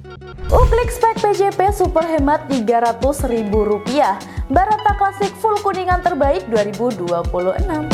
Uklik spek PJP super hemat Rp300.000. Barata klasik full kuningan terbaik 2026.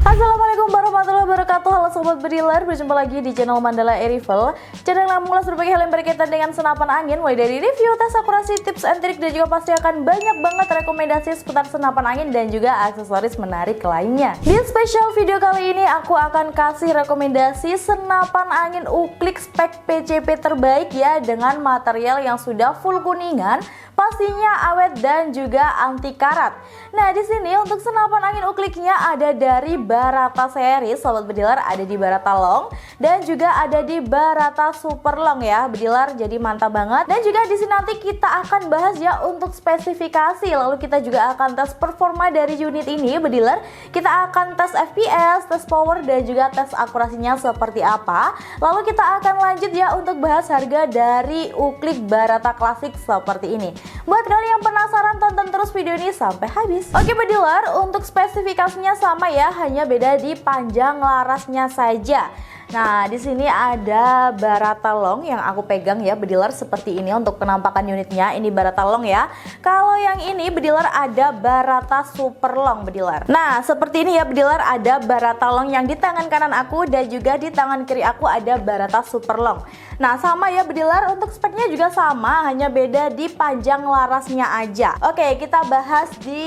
Assalamualaikum warahmatullahi wabarakatuh. Halo sobat bediler, berjumpa lagi di channel Mandala Arrival, channel yang mengulas berbagai hal yang berkaitan dengan senapan angin, mulai dari review, tes akurasi, tips and trik, dan juga pasti akan banyak banget rekomendasi seputar senapan angin dan juga aksesoris menarik lainnya. Di spesial video kali ini aku akan kasih rekomendasi senapan angin Uklik spek PCP terbaik ya, dengan material yang sudah full kuningan, pastinya awet dan juga anti karat. Nah, di sini untuk senapan angin Ukliknya ada dari Barata series, sobat bediler, ada di Barata Long dan juga ada di Barata Super Long ya, bediler. Jadi mantap banget. Dan juga di sini nanti kita akan bahas ya untuk spesifikasi, lalu kita juga akan tes performa dari unit ini, bediler. Kita akan tes FPS, tes power dan juga tes akurasinya seperti apa. Lalu kita akan lanjut ya untuk bahas harga dari Uklik Barata klasik seperti ini. Buat kalian yang penasaran, tonton terus video ini sampai habis. Oke bediler, untuk spesifikasinya sama ya, hanya beda di panjang larasnya saja. Nah, di sini ada Barata Long yang aku pegang ya, bediler, seperti ini untuk penampakan unitnya. Ini Barata Long ya. Kalau yang ini bediler ada Barata Super Long, bediler. Nah, seperti ini ya bediler, ada Barata Long yang di tangan kanan aku dan juga di tangan kiri aku ada Barata Super Long. Nah, sama ya bediler, untuk speknya juga sama, hanya beda di panjang larasnya aja. Oke, kita bahas di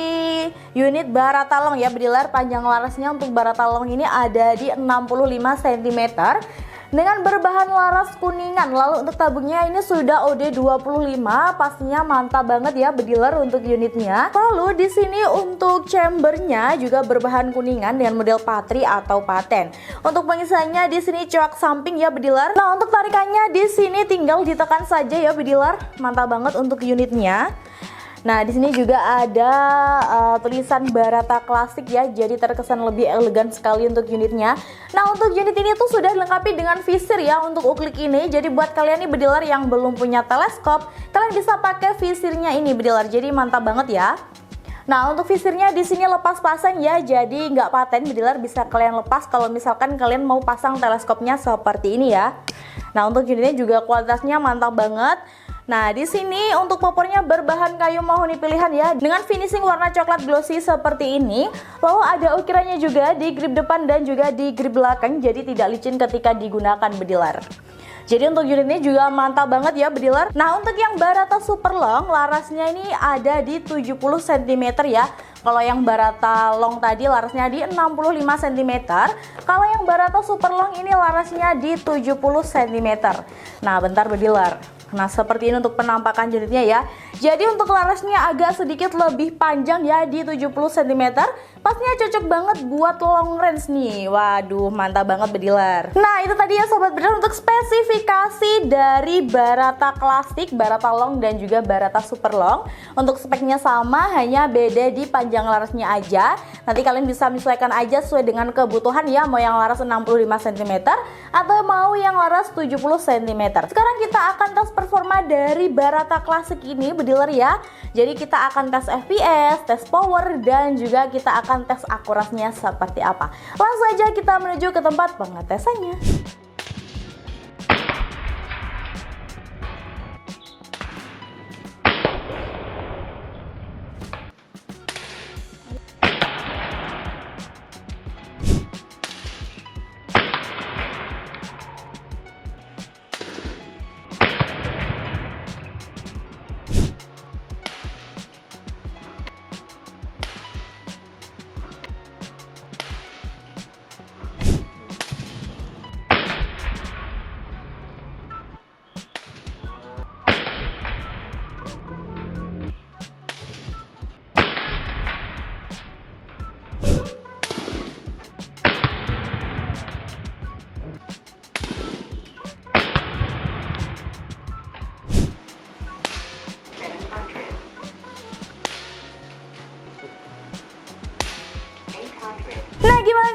unit Barata Long ya bediler. Panjang larasnya untuk Barata Long ini ada di 65 cm dengan berbahan laras kuningan. Lalu untuk tabungnya ini sudah OD25, pastinya mantap banget ya bediler untuk unitnya. Lalu di sini untuk chambernya juga berbahan kuningan dengan model patri atau paten. Untuk pengisiannya di sini coak samping ya bediler. Nah, untuk tarikannya di sini tinggal ditekan saja ya bediler. Mantap banget untuk unitnya. Nah, di sini juga ada tulisan Barata klasik ya, jadi terkesan lebih elegan sekali untuk unitnya. Nah, untuk unit ini tuh sudah dilengkapi dengan visir ya untuk Uklik ini. Jadi buat kalian nih bediler yang belum punya teleskop, kalian bisa pakai visirnya ini bediler. Jadi mantap banget ya. Nah, untuk visirnya di sini lepas pasang ya, jadi nggak paten bediler, bisa kalian lepas kalau misalkan kalian mau pasang teleskopnya seperti ini ya. Nah, untuk unitnya juga kualitasnya mantap banget. Nah, di sini untuk popornya berbahan kayu mahoni pilihan ya, dengan finishing warna coklat glossy seperti ini. Lalu ada ukirannya juga di grip depan dan juga di grip belakang, jadi tidak licin ketika digunakan bediler. Jadi untuk unit ini juga mantap banget ya bediler. Nah, untuk yang Barata Super Long, larasnya ini ada di 70 cm ya. Kalau yang Barata Long tadi larasnya di 65 cm. Kalau yang Barata Super Long ini larasnya di 70 cm. Nah, bentar bediler. Nah, seperti ini untuk penampakan unitnya ya. Jadi untuk larasnya agak sedikit lebih panjang ya, di 70 cm. Pastinya cocok banget buat long range nih. Waduh, mantap banget bediler. Nah, itu tadi ya sobat bediler untuk spesifikasi dari Barata klasik, Barata Long dan juga Barata Super Long. Untuk speknya sama, hanya beda di panjang larasnya aja. Nanti kalian bisa menyesuaikan aja sesuai dengan kebutuhan ya, mau yang laras 65 cm atau mau yang laras 70 cm. Sekarang kita akan tes performa dari Barata klasik ini bediler ya. Jadi kita akan tes FPS, tes power, dan juga kita akan tes akurasinya seperti apa. Langsung aja kita menuju ke tempat pengetesannya.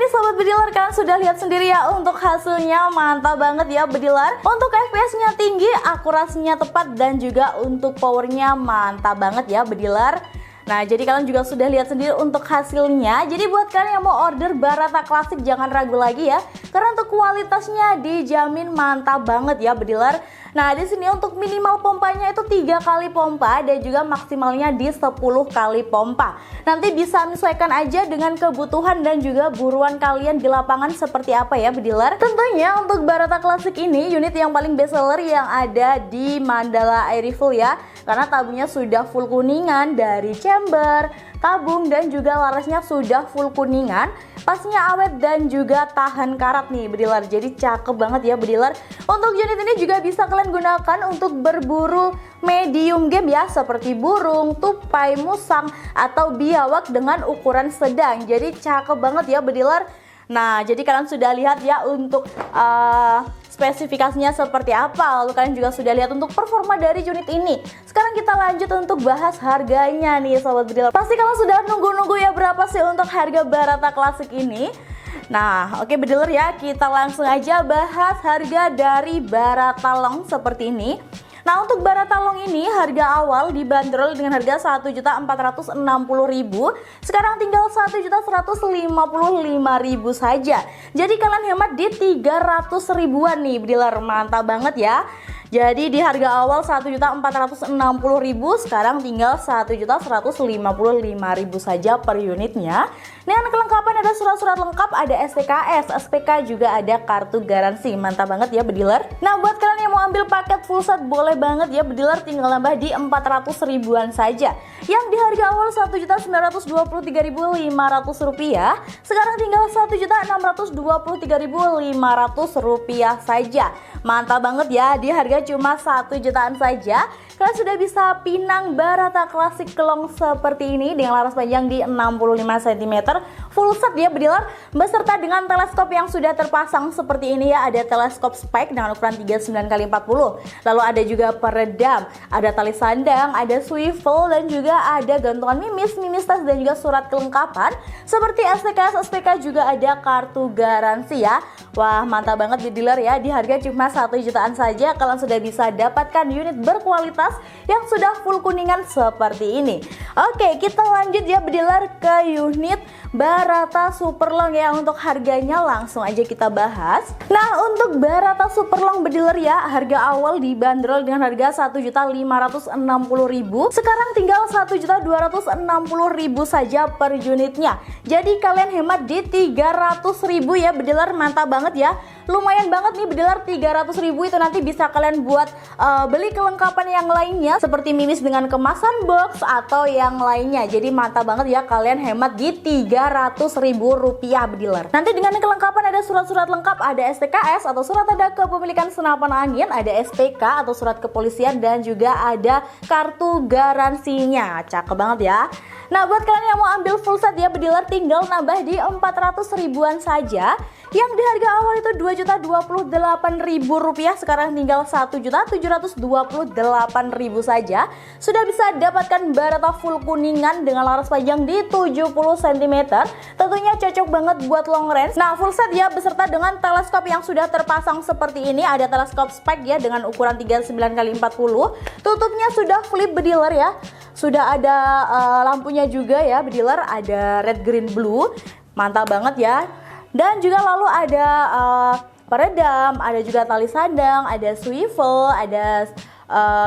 ini sobat bediler, kalian sudah lihat sendiri ya untuk hasilnya, mantap banget ya bediler. Untuk FPS-nya tinggi, akurasinya tepat, dan juga untuk powernya mantap banget ya bediler. Nah, jadi kalian juga sudah lihat sendiri untuk hasilnya. Jadi buat kalian yang mau order Barata Classic jangan ragu lagi ya, karena untuk kualitasnya dijamin mantap banget ya bediler. Nah, di sini untuk minimal pompanya itu 3 kali pompa dan juga maksimalnya di 10 kali pompa. Nanti bisa menyesuaikan aja dengan kebutuhan dan juga buruan kalian di lapangan seperti apa ya bediler. Tentunya untuk Barata Classic ini unit yang paling best seller yang ada di Mandala Air Rifle ya, karena tabungnya sudah full kuningan dari chamber, tabung, dan juga larasnya sudah full kuningan, pasnya awet dan juga tahan karat nih bediler. Jadi cakep banget ya bediler. Untuk unit ini juga bisa kalian gunakan untuk berburu medium game ya, seperti burung, tupai, musang, atau biawak dengan ukuran sedang. Jadi cakep banget ya bediler. Nah, jadi kalian sudah lihat ya untuk spesifikasinya seperti apa, lalu kalian juga sudah lihat untuk performa dari unit ini. Sekarang kita lanjut untuk bahas harganya nih sobat bediler. Pasti kalian sudah nunggu-nunggu ya berapa sih untuk harga Barata Classic ini. Nah, oke bediler ya, kita langsung aja bahas harga dari Barata Long seperti ini. Nah, untuk Barata Long ini harga awal dibanderol dengan harga 1.460.000. Sekarang tinggal 1.155.000 saja. Jadi kalian hemat di 300 ribuan nih bediler. Mantap banget ya. Jadi di harga awal 1.460.000, sekarang tinggal 1.155.000 saja per unitnya. Dengan kelengkapan ada surat-surat lengkap, ada STKS, SPK, juga ada kartu garansi. Mantap banget ya bediler. Nah, buat kalian yang mau ambil paket full set boleh banget ya bediler, tinggal nambah di 400 ribuan saja. Yang di harga awal 1.923.500 rupiah, sekarang tinggal 1.623.500 rupiah saja. Mantap banget ya, di harga cuma 1 jutaan saja kalian sudah bisa pinang Barata Classic Long seperti ini dengan laras panjang di 65 cm full set ya bediler, beserta dengan teleskop yang sudah terpasang seperti ini ya. Ada teleskop spike dengan ukuran 39x40, lalu ada juga peredam, ada tali sandang, ada swivel, dan juga ada gantungan mimis, tas, dan juga surat kelengkapan seperti STKS, SPK, juga ada kartu garansi ya. Wah, mantap banget bediler ya, di harga cuma 1 jutaan saja kalian sudah bisa dapatkan unit berkualitas yang sudah full kuningan seperti ini. Oke, kita lanjut ya bediler ke unit Barata Super Long ya. Untuk harganya langsung aja kita bahas. Nah, untuk Barata Super Long bediler ya, harga awal dibanderol dengan harga 1.560.000. Sekarang tinggal 1.260.000 saja per unitnya. Jadi kalian hemat di 300.000 ya bediler. Mantap banget ya. Lumayan banget nih bediler, 300.000 itu nanti bisa kalian buat beli kelengkapan yang lainnya seperti mimis dengan kemasan box atau yang lainnya. Jadi mantap banget ya, kalian hemat di 300.000 rupiah bediler. Nanti dengan kelengkapan ada surat-surat lengkap, ada STKS atau surat tanda kepemilikan senapan angin, ada SPK atau surat kepolisian, dan juga ada kartu garansinya. Cakep banget ya. Nah, buat kalian yang mau ambil full set ya bediler, tinggal nambah di 400 ribuan saja. Yang di harga awal itu 2.028.000 rupiah, sekarang tinggal 1.728.000 saja. Sudah bisa dapatkan Barata full kuningan dengan laras panjang di 70 cm. Tentunya cocok banget buat long range. Nah, full set ya beserta dengan teleskop yang sudah terpasang seperti ini. Ada teleskop spike ya dengan ukuran 39x40. Tutupnya sudah flip bediler ya. Sudah ada lampunya juga ya bediler, ada red, green, blue. Mantap banget ya. Dan juga lalu ada peredam, ada juga tali sandang, ada swivel, ada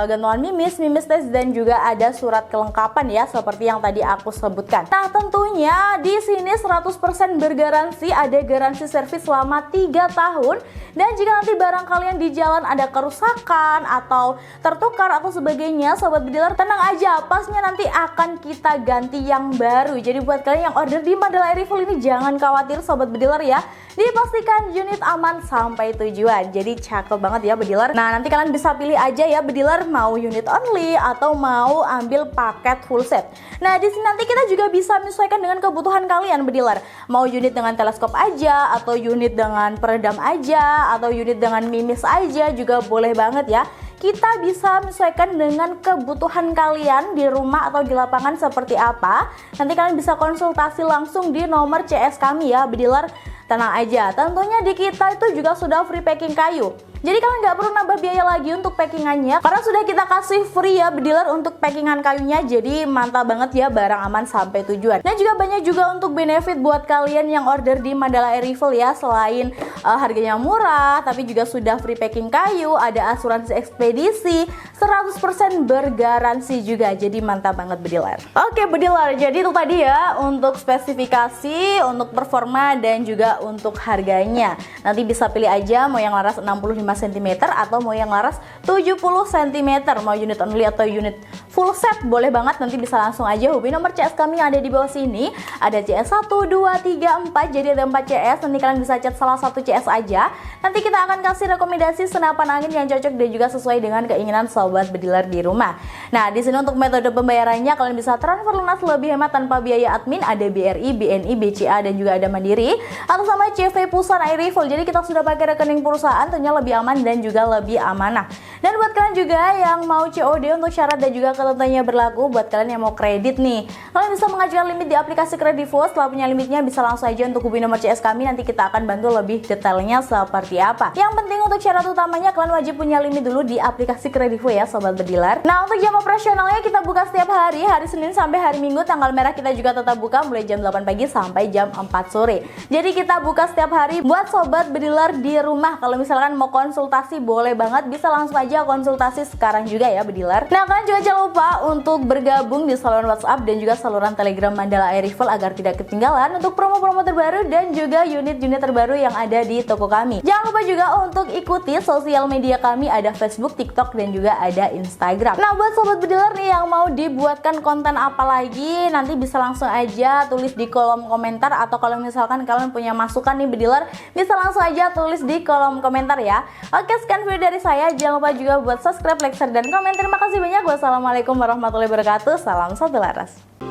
gantungan mimis, tes, dan juga ada surat kelengkapan ya seperti yang tadi aku sebutkan. Nah, tentunya di sini 100% bergaransi, ada garansi servis selama 3 tahun. Dan jika nanti barang kalian di jalan ada kerusakan atau tertukar atau sebagainya, sobat bediler tenang aja, pasnya nanti akan kita ganti yang baru. Jadi buat kalian yang order di Mandala Air Rifle ini jangan khawatir sobat bediler ya, dipastikan unit aman sampai tujuan. Jadi cakep banget ya bediler. Nah, nanti kalian bisa pilih aja ya bediler, mau unit only atau mau ambil paket full set. Nah, di sini nanti kita juga bisa menyesuaikan dengan kebutuhan kalian bediler. Mau unit dengan teleskop aja, atau unit dengan peredam aja, atau unit dengan mimis aja juga boleh banget ya. kita bisa menyesuaikan dengan kebutuhan kalian di rumah atau di lapangan seperti apa. Nanti kalian bisa konsultasi langsung di nomor CS kami ya bediler. Tenang aja, tentunya di kita itu juga sudah free packing kayu. Jadi kalian nggak perlu nambah biaya lagi untuk packingannya, karena sudah kita kasih free ya bediler untuk packingan kayunya. Jadi mantap banget ya, barang aman sampai tujuan. Dan juga banyak juga untuk benefit buat kalian yang order di Mandala Air Rifle ya. Selain harganya murah, tapi juga sudah free packing kayu, ada asuransi ekspedisi, 100% bergaransi juga. Jadi mantap banget bediler. Oke bediler, jadi itu tadi ya untuk spesifikasi, untuk performa dan juga untuk harganya. Nanti bisa pilih aja mau yang laras 65 cm atau mau yang laras 70 cm, mau unit only atau unit full set boleh banget. Nanti bisa langsung aja hubungi nomor CS kami yang ada di bawah sini. Ada CS 1, 2, 3, 4, jadi ada 4 CS. Nanti kalian bisa chat salah satu CS aja. Nanti kita akan kasih rekomendasi senapan angin yang cocok dan juga sesuai dengan keinginan sobat bediler di rumah. Nah, di sini untuk metode pembayarannya kalian bisa transfer lunas lebih hemat tanpa biaya admin. Ada BRI, BNI, BCA dan juga ada Mandiri atau sama CV Pusan Air Rifle. Jadi kita sudah pakai rekening perusahaan, tentunya lebih aman dan juga lebih amanah. Dan buat kalian juga yang mau COD untuk syarat dan juga ketentuannya berlaku, buat kalian yang mau kredit nih, kalian bisa mengajukan limit di aplikasi Kredivo. Setelah punya limitnya bisa langsung aja untuk hubungi nomor CS kami, nanti kita akan bantu lebih detailnya seperti apa. Yang penting untuk syarat utamanya kalian wajib punya limit dulu di aplikasi Kredivo ya sobat bediler. Nah, untuk jam operasionalnya kita buka setiap hari Senin sampai hari Minggu. Tanggal merah kita juga tetap buka mulai jam 8 pagi sampai jam 4 sore. Jadi kita buka setiap hari buat sobat bediler di rumah. Kalau misalkan mau konsultasi boleh banget, bisa langsung aja konsultasi sekarang juga ya bediler. Nah, kalian juga jangan lupa untuk bergabung di saluran WhatsApp dan juga saluran Telegram Mandala Air Rifle agar tidak ketinggalan untuk promo-promo terbaru dan juga unit-unit terbaru yang ada di toko kami. Jangan lupa juga untuk ikuti sosial media kami, ada Facebook, TikTok dan juga ada Instagram. Nah, buat sobat bediler nih yang mau dibuatkan konten apa lagi, nanti bisa langsung aja tulis di kolom komentar, atau kalau misalkan kalian punya masukan nih bediler, bisa langsung aja tulis di kolom komentar ya. Oke, sekian video dari saya. Jangan lupa juga buat subscribe, like, share, dan komen. Terima kasih banyak. Wassalamualaikum warahmatullahi wabarakatuh. Salam satu laras.